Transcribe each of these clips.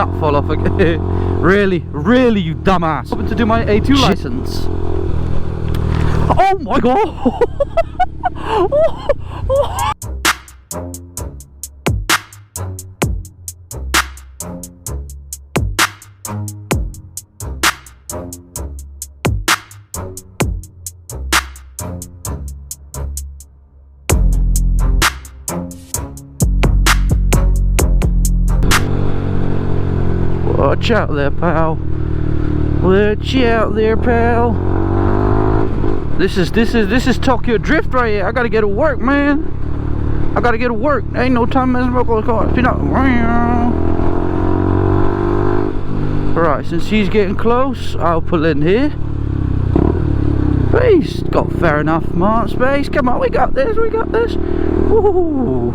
not fall off again. Really, you dumbass. Hoping to do my A2 license. Oh my god! Watch out there, pal. Watch out there, pal. This is Tokyo Drift right here. I gotta get to work, man. I gotta get to work. Ain't no time messing about the car. You know. Right, since he's getting close, I'll pull in here. He's got fair enough amount of space. Come on, we got this. We got this. Ooh.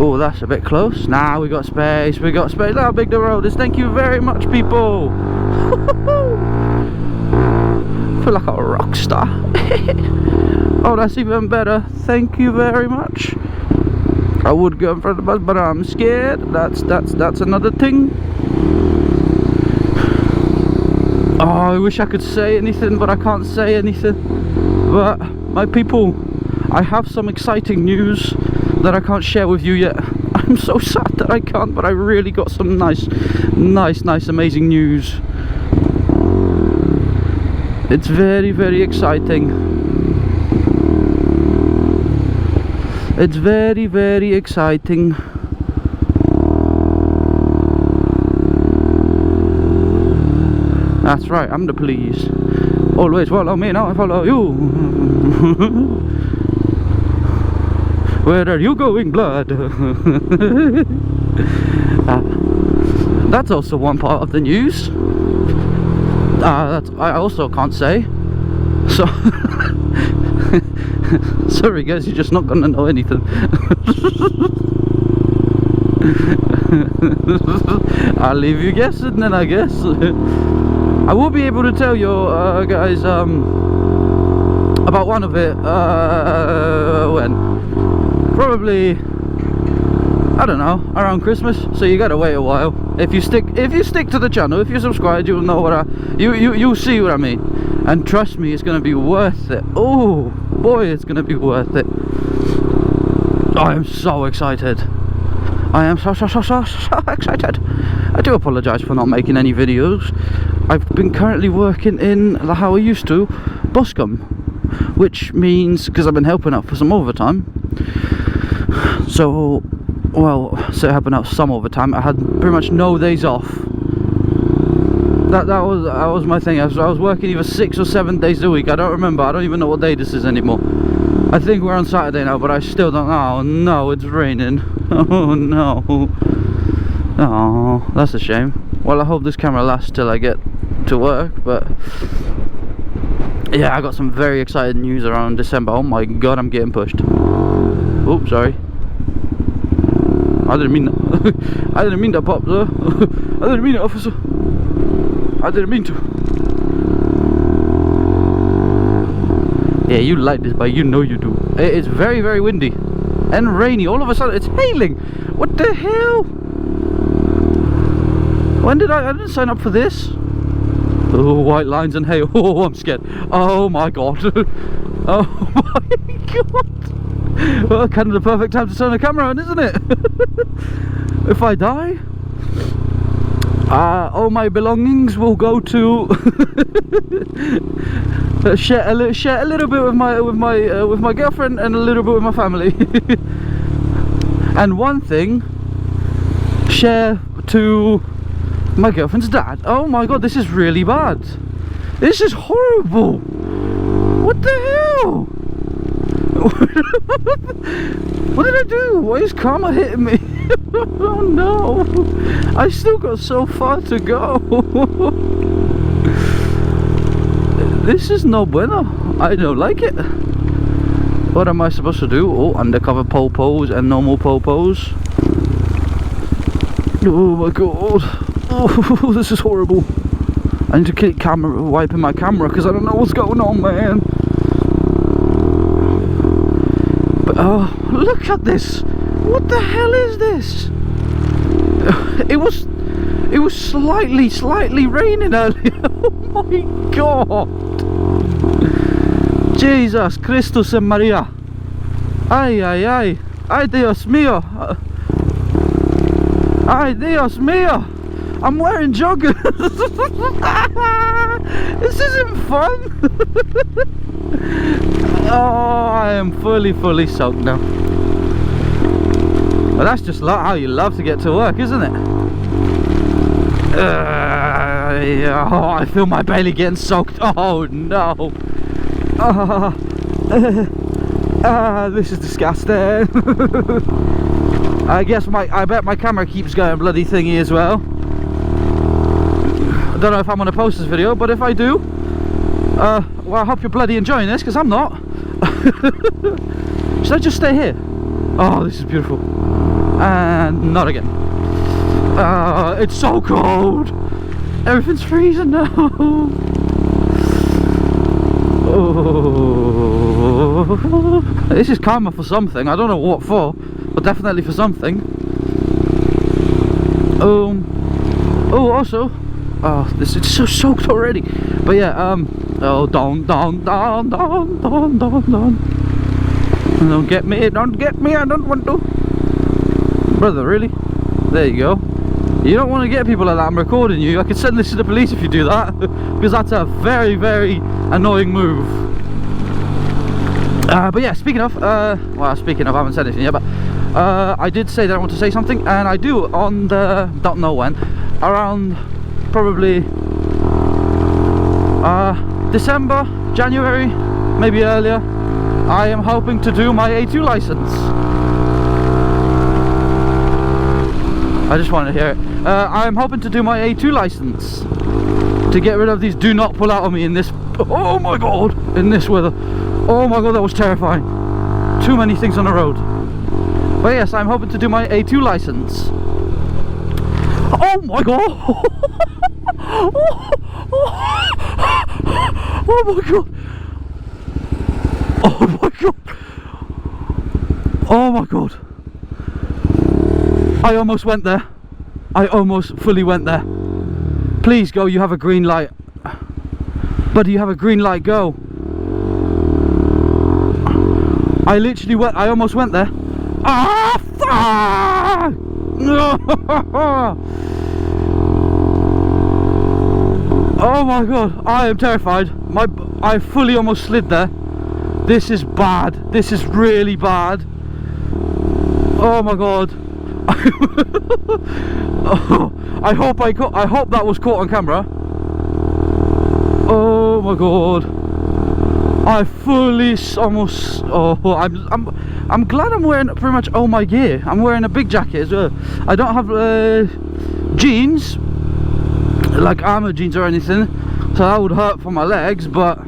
Oh, that's a bit close. Nah, we got space. We got space. Look how big the road is. Thank you very much, people. I feel like a rock star. Oh, that's even better. Thank you very much. I would go in front of the bus, but I'm scared. That's another thing. Oh, I wish I could say anything, but I can't say anything. But my people, I have some exciting news that I can't share with you yet. I'm so sad that I can't, but I really got some nice, amazing news. It's very exciting. It's very exciting. That's right, I'm the police. Always follow me, now I follow you. Where are you going, blood? That's also one part of the news. That I also can't say. So, sorry guys, you're just not gonna know anything. I'll leave you guessing then, I guess. I will be able to tell you guys about one of it when probably, I don't know, around Christmas. So you gotta wait a while. If you stick to the channel, if you subscribe, you'll know what you'll see what I mean. And trust me, it's gonna be worth it. Oh boy, it's gonna be worth it. I am so excited. I am so excited. I do apologise for not making any videos. I've been currently working in how I used to, Boscombe, which means, because I've been helping out for some overtime. So, well, helping out some overtime. I had pretty much no days off. That was my thing. I was working either 6 or 7 days a week. I don't remember. I don't even know what day this is anymore. I think we're on Saturday now, but I still don't know. Oh no, it's raining. Oh no. Oh, that's a shame. Well, I hope this camera lasts till I get to work, but yeah, I got some very exciting news around December. Oh my god, I'm getting pushed. Oops, sorry. I didn't mean that. I didn't mean that, pop, sir. I didn't mean it, officer. I didn't mean to. Yeah, you like this, but you know you do. It's very windy and rainy. All of a sudden, it's hailing. What the hell? When did I didn't sign up for this. Oh, white lines and hail. Oh, I'm scared. Oh my god. Oh my god. Well, kind of the perfect time to turn the camera on, isn't it? If I die, all my belongings will go to share a little bit with my girlfriend and a little bit with my family. And one thing, share to my girlfriend's dad. Oh my god, this is really bad. This is horrible. What the hell? What did I do? Why is karma hitting me? Oh no, I still got so far to go. This is no bueno. I don't like it. What am I supposed to do? Oh, undercover po-pos and normal po-pos. Oh my god. Oh, this is horrible. I need to keep wiping my camera because I don't know what's going on, man. But oh, look at this. What the hell is this? It was It was slightly raining earlier. Oh my god. Jesus Christus and Maria. Ay, ay, ay. Ay, Dios mío. Ay, Dios mío. I'm wearing joggers. This isn't fun. Oh, I am fully soaked now. Well, that's just how you love to get to work, isn't it? Yeah, oh, I feel my belly getting soaked. Oh no. This is disgusting. I bet my camera keeps going bloody thingy as well. I don't know if I'm gonna post this video, but if I do, well, I hope you're bloody enjoying this, because I'm not. Should I just stay here? Oh, this is beautiful. And not again. It's so cold. Everything's freezing now. Oh, this is karma for something. I don't know what for, but definitely for something. Oh, also, oh, this is so soaked already. But yeah, oh, down. Don't get me, I don't want to. Brother, really? There you go. You don't want to get people like that. I'm recording you. I could send this to the police if you do that, because that's a very annoying move. But yeah, speaking of, I haven't said anything yet, but I did say that I want to say something, and I do on the, don't know when, around probably December, January, maybe earlier, I am hoping to do my A2 license. I just want to hear it. I am hoping to do my A2 license to get rid of these do not pull out on me in this, oh my god, in this weather. Oh my god, that was terrifying. Too many things on the road. But yes, I'm hoping to do my A2 license. Oh my god. Oh my god. Oh my god. Oh my god. I almost went there. I almost fully went there. Please go, you have a green light. Buddy, you have a green light, go. I literally went, I almost went there. Ah, fuck! Oh my god, I am terrified. I fully almost slid there. This is bad. This is really bad. Oh my god. Oh, I hope that was caught on camera. Oh my god. I fully almost, oh, I'm glad I'm wearing pretty much all my gear. I'm wearing a big jacket as well. I don't have jeans, like armor jeans or anything, so that would hurt for my legs, but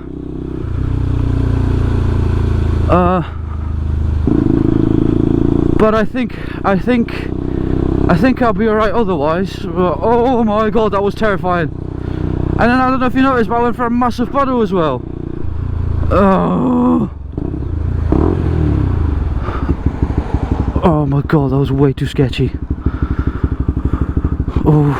I think I'll be alright otherwise. But, oh my god, that was terrifying. And then I don't know if you noticed, but I went for a massive puddle as well. Oh my god, that was way too sketchy. Oh.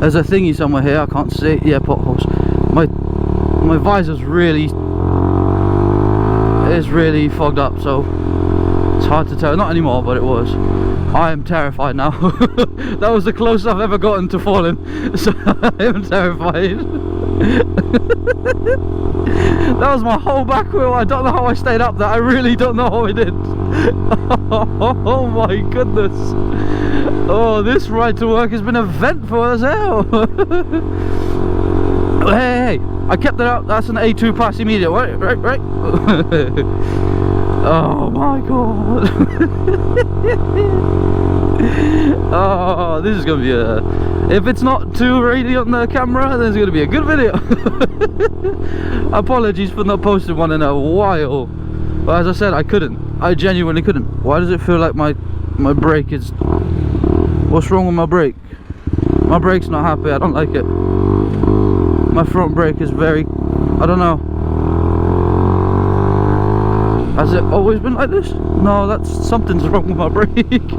There's a thingy somewhere here, I can't see. Yeah, potholes. My visor's really fogged up, so it's hard to tell. Not anymore, but it was. I am terrified now. That was the closest I've ever gotten to falling, so I am terrified. That was my whole back wheel. I don't know how I stayed up there. I really don't know how I did. Oh my goodness. Oh, this ride to work has been eventful as hell. Hey, I kept it out. That's an A2 pass immediate. Right. Oh my god. Oh, this is gonna be if it's not too rainy on the camera, then it's gonna be a good video. Apologies for not posting one in a while, but as I said, I genuinely couldn't. Why does it feel like my brake is, what's wrong with my brake? My brake's not happy. I don't like it. My front brake is very, I don't know. Has it always been like this? No, that's something's wrong with my brake.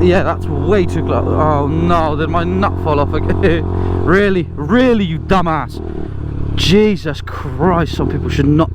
Yeah, that's way too close. Oh no, did my nut fall off again? Really, you dumbass. Jesus Christ, some people should not